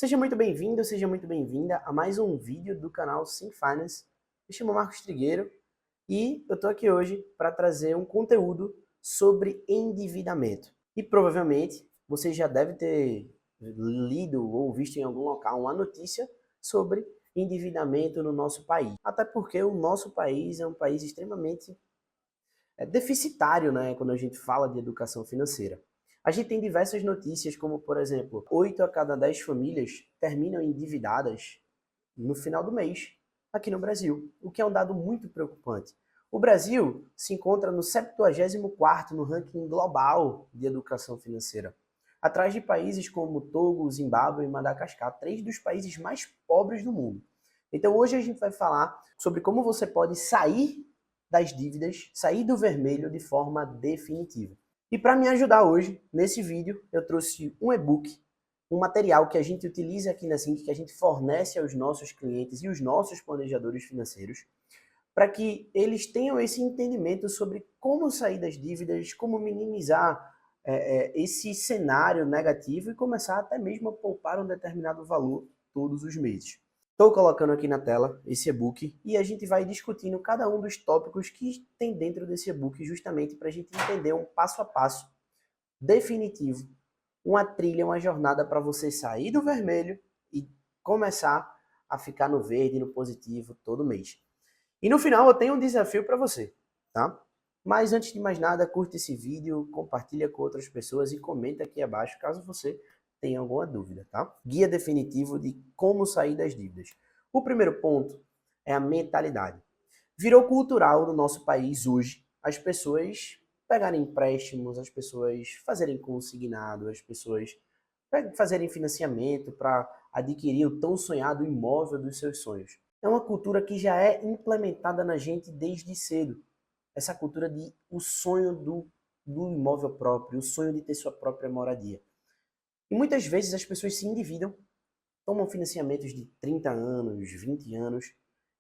Seja muito bem-vindo, seja muito bem-vinda a mais um vídeo do canal Sim Finance. Me chamo Marcos Trigueiro e eu estou aqui hoje para trazer um conteúdo sobre endividamento. E provavelmente você já deve ter lido ou visto em algum local uma notícia sobre endividamento no nosso país. Até porque o nosso país é um país extremamente deficitário, né, quando a gente fala de educação financeira. A gente tem diversas notícias, como por exemplo, 8 a cada 10 famílias terminam endividadas no final do mês aqui no Brasil, o que é um dado muito preocupante. O Brasil se encontra no 74º no ranking global de educação financeira, atrás de países como Togo, Zimbábue e Madagascar, 3 dos países mais pobres do mundo. Então hoje a gente vai falar sobre como você pode sair das dívidas, sair do vermelho de forma definitiva. E para me ajudar hoje, nesse vídeo, eu trouxe um e-book, um material que a gente utiliza aqui na Sync, que a gente fornece aos nossos clientes e os nossos planejadores financeiros, para que eles tenham esse entendimento sobre como sair das dívidas, como minimizar esse cenário negativo e começar até mesmo a poupar um determinado valor todos os meses. Estou colocando aqui na tela esse e-book e a gente vai discutindo cada um dos tópicos que tem dentro desse e-book justamente para a gente entender um passo a passo definitivo, uma trilha, uma jornada para você sair do vermelho e começar a ficar no verde, no positivo todo mês. E no final eu tenho um desafio para você, tá? Mas antes de mais nada, curta esse vídeo, compartilha com outras pessoas e comenta aqui abaixo caso você tenha alguma dúvida, tá? Guia definitivo de como sair das dívidas. O primeiro ponto é a mentalidade. Virou cultural no nosso país hoje as pessoas pegarem empréstimos, as pessoas fazerem consignado, as pessoas fazerem financiamento para adquirir o tão sonhado imóvel dos seus sonhos. É uma cultura que já é implementada na gente desde cedo. Essa cultura de o sonho do imóvel próprio, o sonho de ter sua própria moradia. E muitas vezes as pessoas se endividam, tomam financiamentos de 30 anos, 20 anos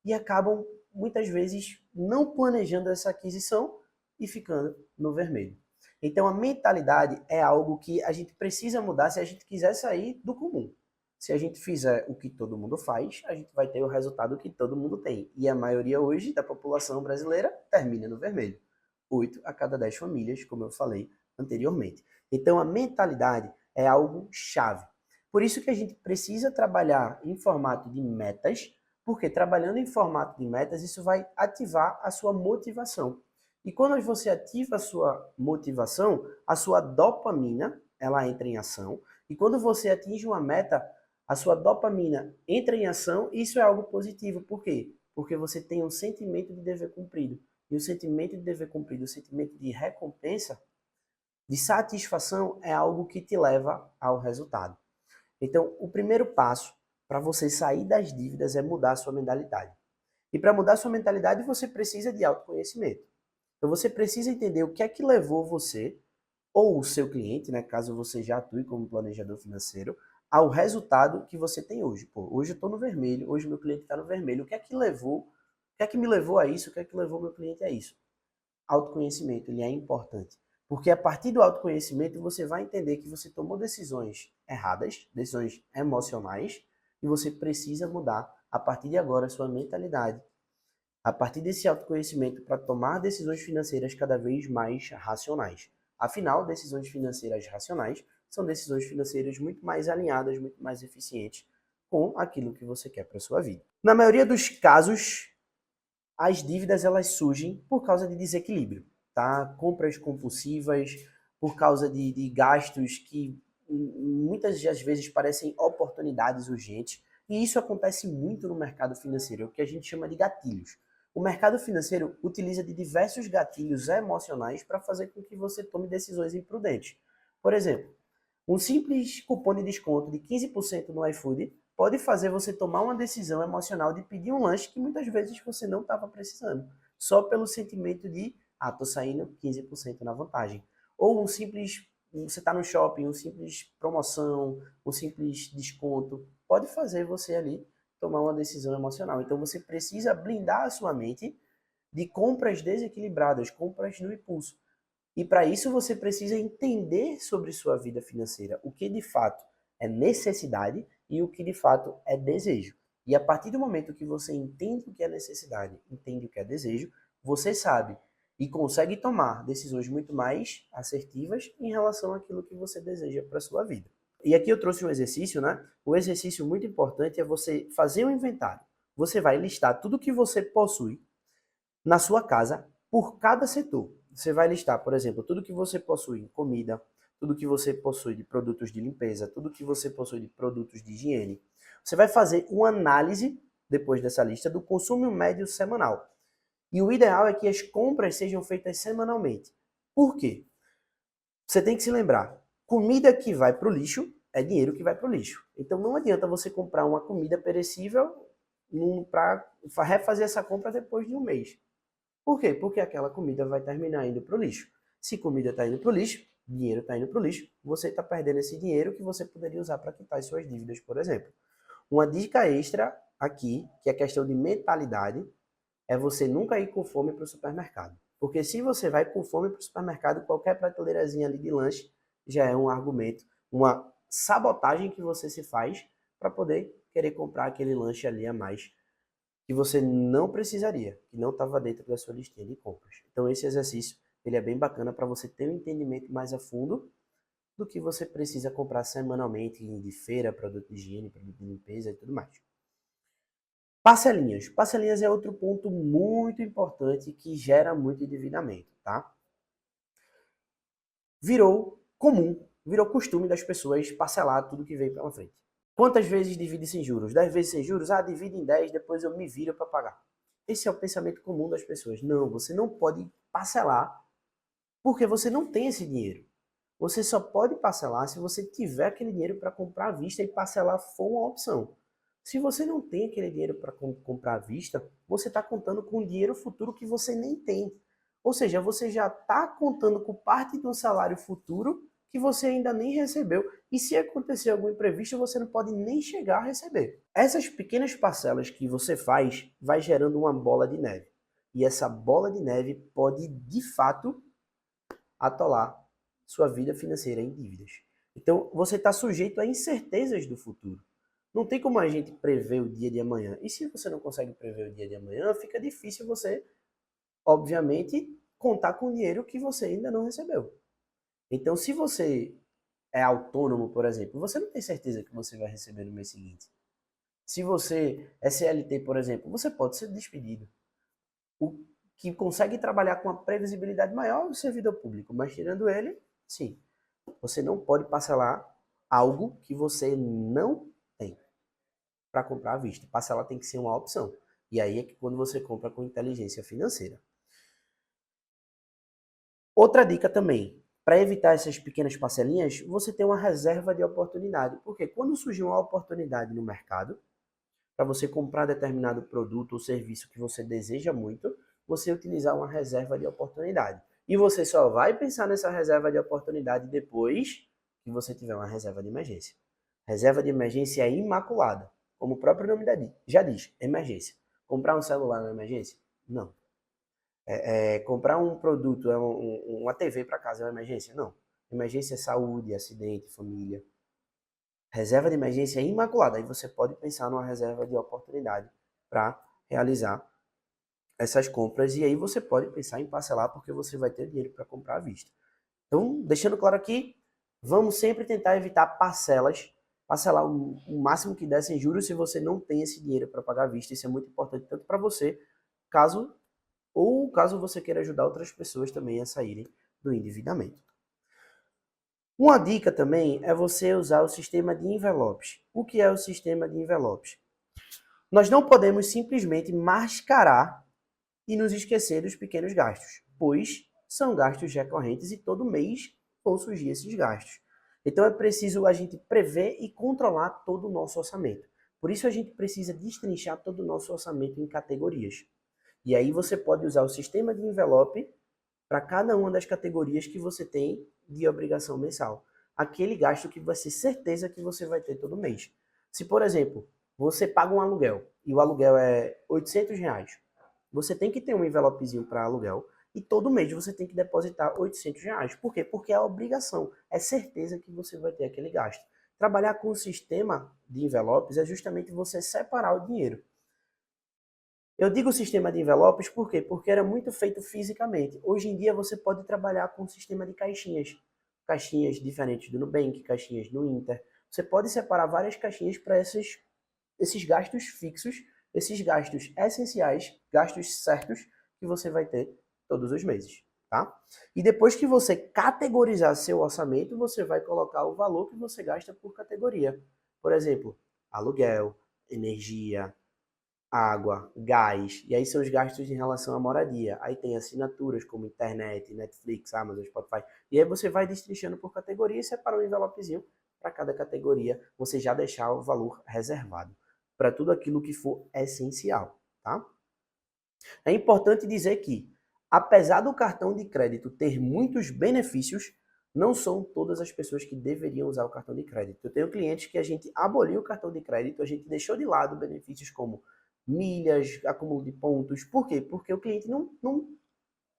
e acabam muitas vezes não planejando essa aquisição e ficando no vermelho. Então a mentalidade é algo que a gente precisa mudar se a gente quiser sair do comum. Se a gente fizer o que todo mundo faz, a gente vai ter o resultado que todo mundo tem. E a maioria hoje da população brasileira termina no vermelho. 8 a cada 10 famílias, como eu falei anteriormente. Então a mentalidade é algo chave. Por isso que a gente precisa trabalhar em formato de metas, porque trabalhando em formato de metas, isso vai ativar a sua motivação. E quando você ativa a sua motivação, a sua dopamina, ela entra em ação. E quando você atinge uma meta, a sua dopamina entra em ação e isso é algo positivo. Por quê? Porque você tem um sentimento de dever cumprido. E o sentimento de dever cumprido, o sentimento de recompensa, de satisfação, é algo que te leva ao resultado. Então, o primeiro passo para você sair das dívidas é mudar a sua mentalidade. E para mudar a sua mentalidade, você precisa de autoconhecimento. Então, você precisa entender o que é que levou você, ou o seu cliente, né, caso você já atue como planejador financeiro, ao resultado que você tem hoje. Pô, hoje eu estou no vermelho, hoje meu cliente está no vermelho. O que é que levou, o que é que me levou a isso, o que é que levou meu cliente a isso? Autoconhecimento, ele é importante. Porque a partir do autoconhecimento você vai entender que você tomou decisões erradas, decisões emocionais, e você precisa mudar a partir de agora a sua mentalidade. A partir desse autoconhecimento para tomar decisões financeiras cada vez mais racionais. Afinal, decisões financeiras racionais são decisões financeiras muito mais alinhadas, muito mais eficientes com aquilo que você quer para a sua vida. Na maioria dos casos, as dívidas elas surgem por causa de desequilíbrio, tá? Compras compulsivas, por causa de gastos que muitas das vezes parecem oportunidades urgentes, e isso acontece muito no mercado financeiro, o que a gente chama de gatilhos. O mercado financeiro utiliza de diversos gatilhos emocionais para fazer com que você tome decisões imprudentes. Por exemplo, um simples cupom de desconto de 15% no iFood pode fazer você tomar uma decisão emocional de pedir um lanche que muitas vezes você não estava precisando, só pelo sentimento de, tô saindo 15% na vantagem. Ou um simples, você está no shopping, um simples promoção, um simples desconto, pode fazer você ali tomar uma decisão emocional. Então você precisa blindar a sua mente de compras desequilibradas, compras no impulso. E para isso você precisa entender sobre sua vida financeira, o que de fato é necessidade e o que de fato é desejo. E a partir do momento que você entende o que é necessidade, entende o que é desejo, você sabe e consegue tomar decisões muito mais assertivas em relação àquilo que você deseja para a sua vida. E aqui eu trouxe um exercício, né? Um exercício muito importante é você fazer um inventário. Você vai listar tudo que você possui na sua casa por cada setor. Você vai listar, por exemplo, tudo que você possui em comida, tudo que você possui de produtos de limpeza, tudo que você possui de produtos de higiene. Você vai fazer uma análise, depois dessa lista, do consumo médio semanal. E o ideal é que as compras sejam feitas semanalmente. Por quê? Você tem que se lembrar, comida que vai para o lixo é dinheiro que vai para o lixo. Então não adianta você comprar uma comida perecível para refazer essa compra depois de um mês. Por quê? Porque aquela comida vai terminar indo para o lixo. Se comida está indo para o lixo, dinheiro está indo para o lixo, você está perdendo esse dinheiro que você poderia usar para quitar as suas dívidas, por exemplo. Uma dica extra aqui, que é questão de mentalidade, é você nunca ir com fome para o supermercado. Porque se você vai com fome para o supermercado, qualquer prateleirazinha ali de lanche já é um argumento, uma sabotagem que você se faz para poder querer comprar aquele lanche ali a mais que você não precisaria, que não estava dentro da sua listinha de compras. Então esse exercício ele é bem bacana para você ter um entendimento mais a fundo do que você precisa comprar semanalmente de feira, produto de higiene, produto de limpeza e tudo mais. Parcelinhas. Parcelinhas é outro ponto muito importante que gera muito endividamento, tá? Virou comum, virou costume das pessoas parcelar tudo que vem pela frente. Quantas vezes divide sem juros? 10 vezes sem juros? Ah, divide em 10, depois eu me viro para pagar. Esse é o pensamento comum das pessoas. Não, você não pode parcelar porque você não tem esse dinheiro. Você só pode parcelar se você tiver aquele dinheiro para comprar à vista e parcelar for uma opção. Se você não tem aquele dinheiro para comprar à vista, você está contando com um dinheiro futuro que você nem tem. Ou seja, você já está contando com parte do salário futuro que você ainda nem recebeu. E se acontecer algum imprevisto, você não pode nem chegar a receber. Essas pequenas parcelas que você faz vai gerando uma bola de neve. E essa bola de neve pode, de fato, atolar sua vida financeira em dívidas. Então, você está sujeito a incertezas do futuro. Não tem como a gente prever o dia de amanhã. E se você não consegue prever o dia de amanhã, fica difícil você, obviamente, contar com dinheiro que você ainda não recebeu. Então, se você é autônomo, por exemplo, você não tem certeza que você vai receber no mês seguinte. Se você é CLT, por exemplo, você pode ser despedido. O que consegue trabalhar com uma previsibilidade maior é o servidor público, mas tirando ele, sim, você não pode parcelar algo que você não tem para comprar à vista. Parcelar tem que ser uma opção. E aí é que quando você compra com inteligência financeira. Outra dica também, para evitar essas pequenas parcelinhas, você tem uma reserva de oportunidade. Porque quando surgir uma oportunidade no mercado, para você comprar determinado produto ou serviço que você deseja muito, você utilizar uma reserva de oportunidade. E você só vai pensar nessa reserva de oportunidade depois que você tiver uma reserva de emergência. Reserva de emergência é imaculada. Como o próprio nome já diz, emergência. Comprar um celular é uma emergência? Não. Comprar um produto, uma TV para casa é uma emergência? Não. Emergência é saúde, acidente, família. Reserva de emergência é imaculada. Aí você pode pensar numa reserva de oportunidade para realizar essas compras. E aí você pode pensar em parcelar porque você vai ter dinheiro para comprar à vista. Então, deixando claro aqui, vamos sempre tentar evitar parcelas. Parcelar o máximo que der sem juros se você não tem esse dinheiro para pagar à vista. Isso é muito importante tanto para você, caso você queira ajudar outras pessoas também a saírem do endividamento. Uma dica também é você usar o sistema de envelopes. O que é o sistema de envelopes? Nós não podemos simplesmente mascarar e nos esquecer dos pequenos gastos, pois são gastos recorrentes e todo mês vão surgir esses gastos. Então é preciso a gente prever e controlar todo o nosso orçamento. Por isso a gente precisa destrinchar todo o nosso orçamento em categorias. E aí você pode usar o sistema de envelope para cada uma das categorias que você tem de obrigação mensal. Aquele gasto que vai ser certeza que você vai ter todo mês. Se, por exemplo, você paga um aluguel e o aluguel é R$ 800, você tem que ter um envelopezinho para aluguel e todo mês você tem que depositar R$ 800. Por quê? Porque é a obrigação, é certeza que você vai ter aquele gasto. Trabalhar com o sistema de envelopes é justamente você separar o dinheiro. Eu digo sistema de envelopes por quê? Porque era muito feito fisicamente. Hoje em dia você pode trabalhar com um sistema de caixinhas. Caixinhas diferentes do Nubank, caixinhas do Inter. Você pode separar várias caixinhas para esses gastos fixos, esses gastos essenciais, gastos certos que você vai ter todos os meses, tá? E depois que você categorizar seu orçamento, você vai colocar o valor que você gasta por categoria. Por exemplo, aluguel, energia, água, gás, e aí são os gastos em relação à moradia. Aí tem assinaturas como internet, Netflix, Amazon, Spotify. E aí você vai destrinchando por categoria e separa um envelopezinho para cada categoria, você já deixar o valor reservado para tudo aquilo que for essencial, tá? É importante dizer que, apesar do cartão de crédito ter muitos benefícios, não são todas as pessoas que deveriam usar o cartão de crédito. Eu tenho clientes que a gente aboliu o cartão de crédito, a gente deixou de lado benefícios como milhas, acúmulo de pontos. Por quê? Porque o cliente não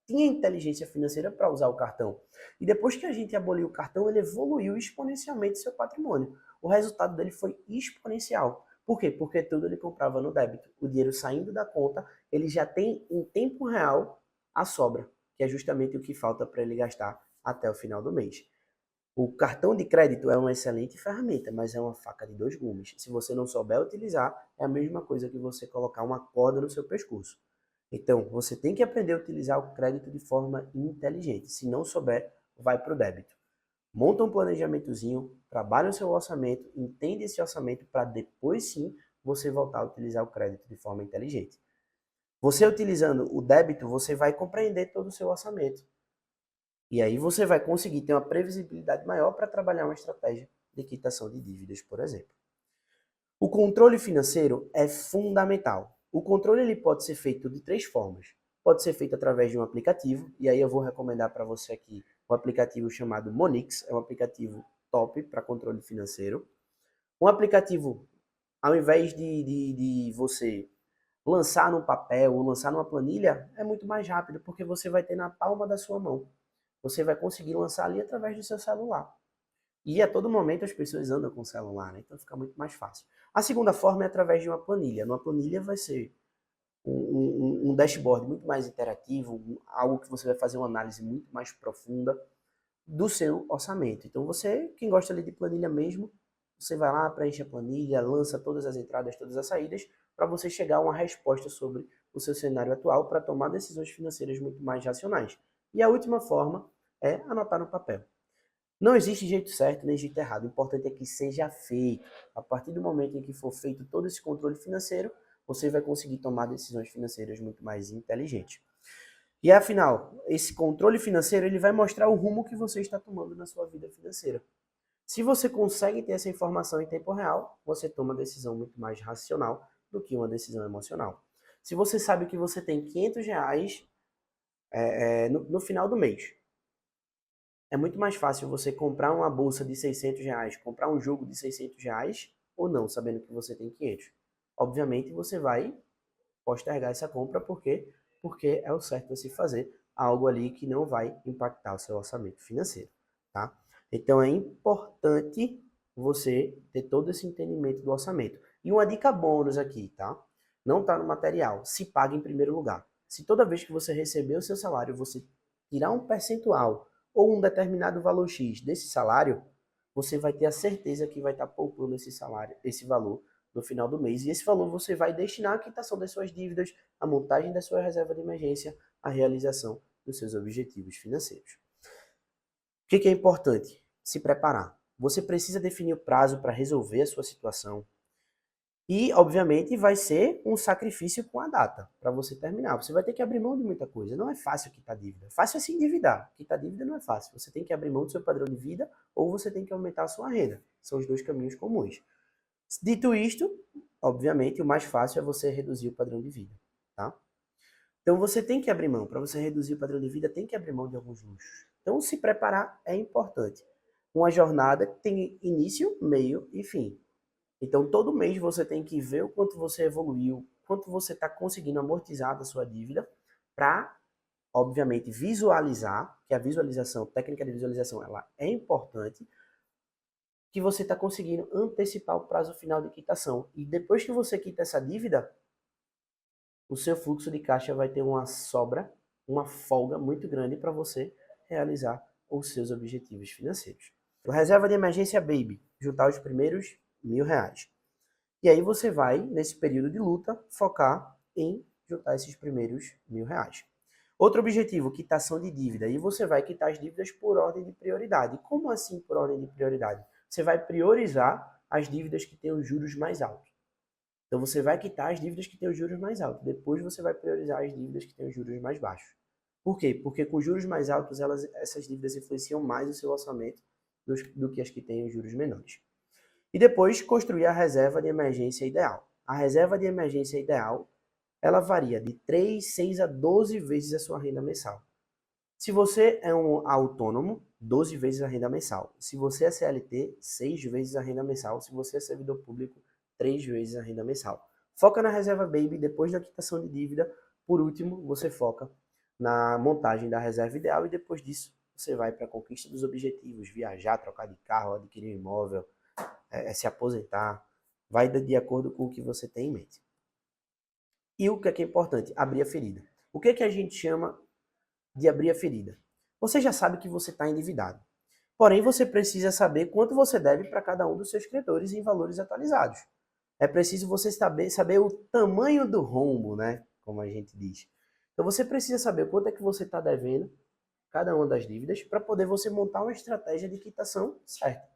tinha inteligência financeira para usar o cartão. E depois que a gente aboliu o cartão, ele evoluiu exponencialmente seu patrimônio. O resultado dele foi exponencial. Por quê? Porque tudo ele comprava no débito. O dinheiro saindo da conta, ele já tem em tempo real a sobra, que é justamente o que falta para ele gastar até o final do mês. O cartão de crédito é uma excelente ferramenta, mas é uma faca de dois gumes. Se você não souber utilizar, é a mesma coisa que você colocar uma corda no seu pescoço. Então, você tem que aprender a utilizar o crédito de forma inteligente. Se não souber, vai para o débito. Monta um planejamentozinho, trabalha o seu orçamento, entende esse orçamento para depois sim você voltar a utilizar o crédito de forma inteligente. Você utilizando o débito, você vai compreender todo o seu orçamento. E aí você vai conseguir ter uma previsibilidade maior para trabalhar uma estratégia de quitação de dívidas, por exemplo. O controle financeiro é fundamental. O controle ele pode ser feito de três formas. Pode ser feito através de um aplicativo, e aí eu vou recomendar para você aqui um aplicativo chamado Monix, é um aplicativo top para controle financeiro. Um aplicativo, ao invés de você lançar no papel ou lançar numa planilha, é muito mais rápido, porque você vai ter na palma da sua mão. Você vai conseguir lançar ali através do seu celular. E a todo momento as pessoas andam com o celular, né? Então fica muito mais fácil. A segunda forma é através de uma planilha. Numa planilha vai ser um dashboard muito mais interativo, algo que você vai fazer uma análise muito mais profunda do seu orçamento. Então você, quem gosta ali de planilha mesmo, você vai lá, preenche a planilha, lança todas as entradas, todas as saídas, para você chegar a uma resposta sobre o seu cenário atual para tomar decisões financeiras muito mais racionais. E a última forma é anotar no papel. Não existe jeito certo nem jeito errado. O importante é que seja feito. A partir do momento em que for feito todo esse controle financeiro, você vai conseguir tomar decisões financeiras muito mais inteligentes. E afinal, esse controle financeiro ele vai mostrar o rumo que você está tomando na sua vida financeira. Se você consegue ter essa informação em tempo real, você toma uma decisão muito mais racional do que uma decisão emocional. Se você sabe que você tem R$ 500 no final do mês, é muito mais fácil você comprar uma bolsa de R$ 600, comprar um jogo de R$ 600 ou não, sabendo que você tem 500. Obviamente você vai postergar essa compra porque é o certo a se fazer, algo ali que não vai impactar o seu orçamento financeiro, tá? Então é importante você ter todo esse entendimento do orçamento. E uma dica bônus aqui, tá? Não está no material, se paga em primeiro lugar. Se toda vez que você receber o seu salário, você tirar um percentual ou um determinado valor X desse salário, você vai ter a certeza que vai estar poupando esse salário, esse valor no final do mês. E esse valor você vai destinar à quitação das suas dívidas, à montagem da sua reserva de emergência, à realização dos seus objetivos financeiros. O que é importante? Se preparar. Você precisa definir o prazo para resolver a sua situação. E, obviamente, vai ser um sacrifício com a data para você terminar. Você vai ter que abrir mão de muita coisa. Não é fácil quitar dívida. Fácil é se endividar. Quitar dívida não é fácil. Você tem que abrir mão do seu padrão de vida ou você tem que aumentar a sua renda. São os dois caminhos comuns. Dito isto, obviamente, o mais fácil é você reduzir o padrão de vida, tá? Então você tem que abrir mão. Para você reduzir o padrão de vida, tem que abrir mão de alguns luxos. Então se preparar é importante. Uma jornada tem início, meio e fim. Então todo mês você tem que ver o quanto você evoluiu, quanto você está conseguindo amortizar da sua dívida, para, obviamente, visualizar, que a visualização, técnica de visualização, ela é importante, que você está conseguindo antecipar o prazo final de quitação. E depois que você quita essa dívida, o seu fluxo de caixa vai ter uma sobra, uma folga muito grande para você realizar os seus objetivos financeiros. A reserva de emergência Baby, juntar os primeiros R$1.000. E aí você vai, nesse período de luta, focar em juntar esses primeiros R$1.000. Outro objetivo, quitação de dívida. E você vai quitar as dívidas por ordem de prioridade. Como assim por ordem de prioridade? Você vai priorizar as dívidas que têm os juros mais altos. Então você vai quitar as dívidas que têm os juros mais altos. Depois você vai priorizar as dívidas que têm os juros mais baixos. Por quê? Porque com juros mais altos, essas dívidas influenciam mais o seu orçamento do que as que têm os juros menores. E depois construir a reserva de emergência ideal. A reserva de emergência ideal, ela varia de 3, 6 a 12 vezes a sua renda mensal. Se você é um autônomo, 12 vezes a renda mensal. Se você é CLT, 6 vezes a renda mensal. Se você é servidor público, 3 vezes a renda mensal. Foca na reserva Baby, depois da quitação de dívida. Por último, você foca na montagem da reserva ideal e depois disso você vai para a conquista dos objetivos, viajar, trocar de carro, adquirir um imóvel, se aposentar. Vai de acordo com o que você tem em mente. E o que é importante? Abrir a ferida. O que é que a gente chama de abrir a ferida? Você já sabe que você está endividado. Porém, você precisa saber quanto você deve para cada um dos seus credores em valores atualizados. É preciso você saber o tamanho do rombo, né? Como a gente diz. Então você precisa saber quanto é que você está devendo cada uma das dívidas para poder você montar uma estratégia de quitação certa.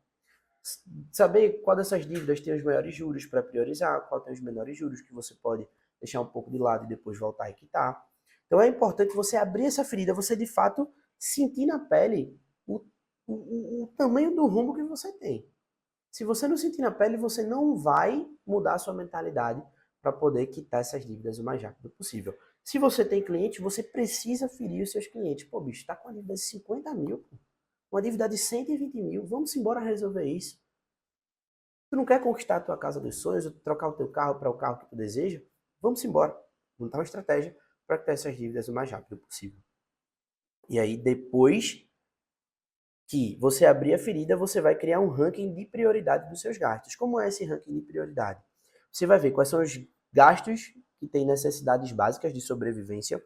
Saber qual dessas dívidas tem os maiores juros para priorizar, qual tem os menores juros que você pode deixar um pouco de lado e depois voltar a quitar. Então é importante você abrir essa ferida, você de fato sentir na pele o tamanho do rombo que você tem. Se você não sentir na pele, você não vai mudar a sua mentalidade para poder quitar essas dívidas o mais rápido possível. Se você tem cliente, você precisa ferir os seus clientes. Pô, bicho, tá com uma dívida de 50 mil, pô. Uma dívida de 120 mil, vamos embora resolver isso. Tu não quer conquistar a tua casa dos sonhos, ou trocar o teu carro para o carro que tu deseja? Vamos embora. Montar uma estratégia para quitar essas dívidas o mais rápido possível. E aí, depois que você abrir a ferida, você vai criar um ranking de prioridade dos seus gastos. Como é esse ranking de prioridade? Você vai ver quais são os gastos que têm necessidades básicas de sobrevivência,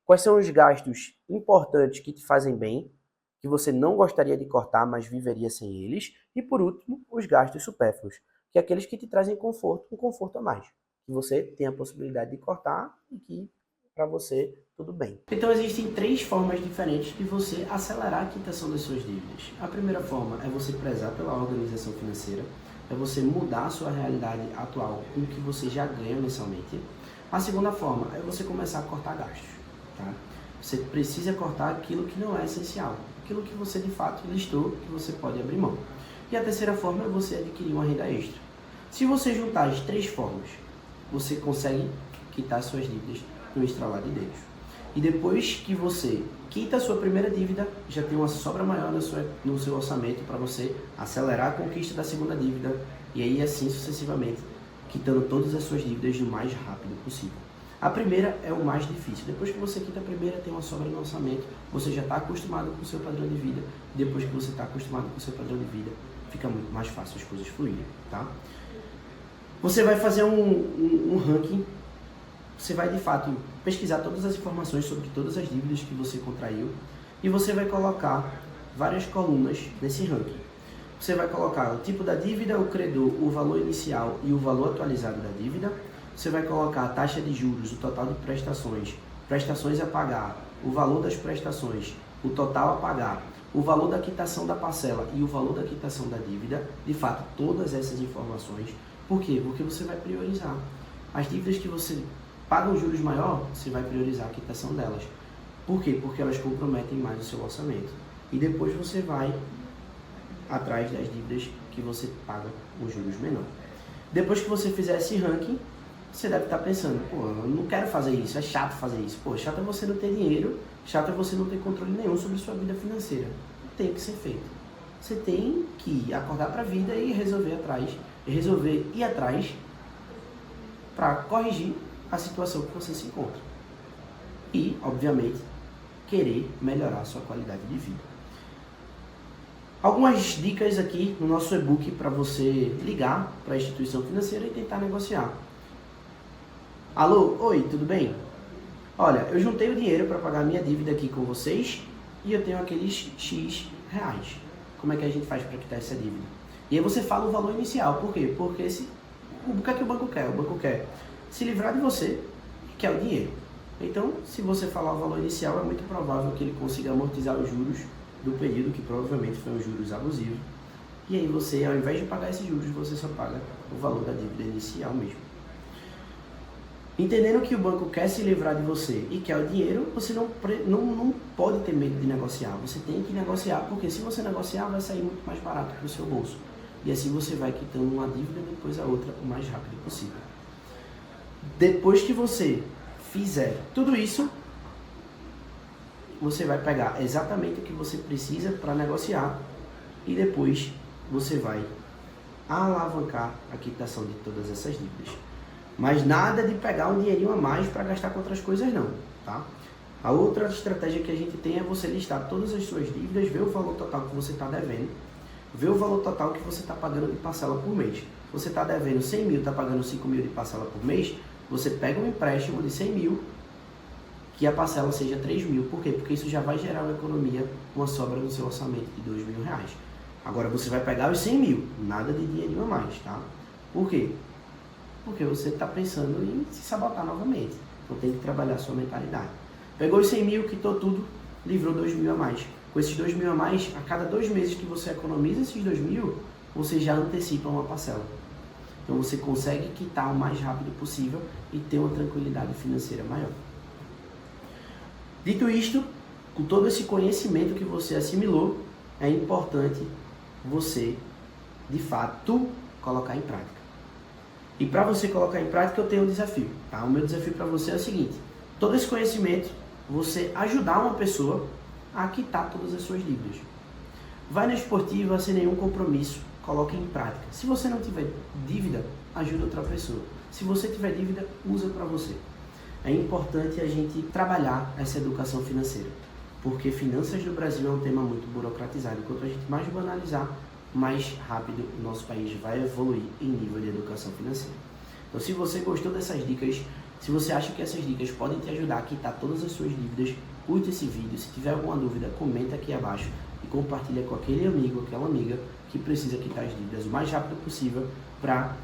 quais são os gastos importantes que te fazem bem, que você não gostaria de cortar, mas viveria sem eles, e por último, os gastos supérfluos, que é aqueles que te trazem conforto, um conforto a mais, que você tem a possibilidade de cortar e que para você tudo bem. Então existem 3 formas diferentes de você acelerar a quitação das suas dívidas. A primeira forma é você prezar pela organização financeira, é você mudar a sua realidade atual com o que você já ganha mensalmente. A segunda forma é você começar a cortar gastos. Tá? Você precisa cortar aquilo que não é essencial, aquilo que você de fato listou que você pode abrir mão. E a terceira forma é você adquirir uma renda extra. Se você juntar as 3 formas, você consegue quitar suas dívidas no estralar de dedos. E depois que você quita a sua primeira dívida, já tem uma sobra maior no seu orçamento para você acelerar a conquista da segunda dívida e aí assim sucessivamente, quitando todas as suas dívidas o mais rápido possível. A primeira é o mais difícil. Depois que você quita a primeira, tem uma sobra no orçamento, você já está acostumado com o seu padrão de vida. Depois que você está acostumado com o seu padrão de vida, fica muito mais fácil as coisas fluírem, tá? Você vai fazer um ranking. Você vai, de fato, pesquisar todas as informações sobre todas as dívidas que você contraiu e você vai colocar várias colunas nesse ranking. Você vai colocar o tipo da dívida, o credor, o valor inicial e o valor atualizado da dívida. Você vai colocar a taxa de juros, o total de prestações, prestações a pagar, o valor das prestações, o total a pagar, o valor da quitação da parcela e o valor da quitação da dívida. De fato, todas essas informações. Por quê? Porque você vai priorizar. As dívidas que você paga um juros maior, você vai priorizar a quitação delas. Por quê? Porque elas comprometem mais o seu orçamento. E depois você vai atrás das dívidas que você paga um juros menor. Depois que você fizer esse ranking, você deve estar pensando, pô, eu não quero fazer isso, é chato fazer isso. Pô, chato é você não ter dinheiro, chato é você não ter controle nenhum sobre sua vida financeira. Tem que ser feito. Você tem que acordar para a vida e resolver ir atrás para corrigir a situação que você se encontra. E, obviamente, querer melhorar a sua qualidade de vida. Algumas dicas aqui no nosso e-book para você ligar para a instituição financeira e tentar negociar. Alô, oi, tudo bem? Olha, eu juntei o dinheiro para pagar a minha dívida aqui com vocês e eu tenho aqueles X reais. Como é que a gente faz para quitar essa dívida? E aí você fala o valor inicial. Por quê? Porque o que é que o banco quer? O banco quer se livrar de você e quer o dinheiro. Então, se você falar o valor inicial, é muito provável que ele consiga amortizar os juros do período, que provavelmente foi um juros abusivo. E aí você, ao invés de pagar esses juros, você só paga o valor da dívida inicial mesmo. Entendendo que o banco quer se livrar de você e quer o dinheiro, você não pode ter medo de negociar. Você tem que negociar, porque se você negociar, vai sair muito mais barato para o seu bolso. E assim você vai quitando uma dívida depois a outra o mais rápido possível. Depois que você fizer tudo isso, você vai pegar exatamente o que você precisa para negociar e depois você vai alavancar a quitação de todas essas dívidas. Mas nada de pegar um dinheirinho a mais para gastar com outras coisas não, tá? A outra estratégia que a gente tem é você listar todas as suas dívidas, ver o valor total que você está devendo, ver o valor total que você está pagando de parcela por mês. Se você está devendo 100 mil, está pagando 5 mil de parcela por mês, você pega um empréstimo de 100 mil, que a parcela seja 3 mil. Por quê? Porque isso já vai gerar uma economia, uma sobra no seu orçamento de 2 mil reais. Agora você vai pegar os 100 mil, nada de dinheirinho a mais, tá? Por quê? Porque você está pensando em se sabotar novamente. Então tem que trabalhar a sua mentalidade. Pegou os 100 mil, quitou tudo, livrou 2 mil a mais. Com esses 2 mil a mais, a cada 2 meses que você economiza esses 2 mil, você já antecipa uma parcela. Então você consegue quitar o mais rápido possível e ter uma tranquilidade financeira maior. Dito isto, com todo esse conhecimento que você assimilou, é importante você, de fato, colocar em prática. E para você colocar em prática, eu tenho um desafio, tá? O meu desafio para você é o seguinte: todo esse conhecimento, você ajudar uma pessoa a quitar todas as suas dívidas. Vai na esportiva sem nenhum compromisso, coloque em prática. Se você não tiver dívida, ajuda outra pessoa. Se você tiver dívida, usa para você. É importante a gente trabalhar essa educação financeira, porque finanças no Brasil é um tema muito burocratizado. Quanto a gente mais banalizar, mais rápido o nosso país vai evoluir em nível de educação financeira. Então, se você gostou dessas dicas, se você acha que essas dicas podem te ajudar a quitar todas as suas dívidas, curte esse vídeo. Se tiver alguma dúvida, comenta aqui abaixo e compartilha com aquele amigo, aquela amiga que precisa quitar as dívidas o mais rápido possível para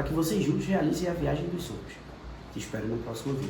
que vocês juntos realizem a viagem dos sonhos. Te espero no próximo vídeo.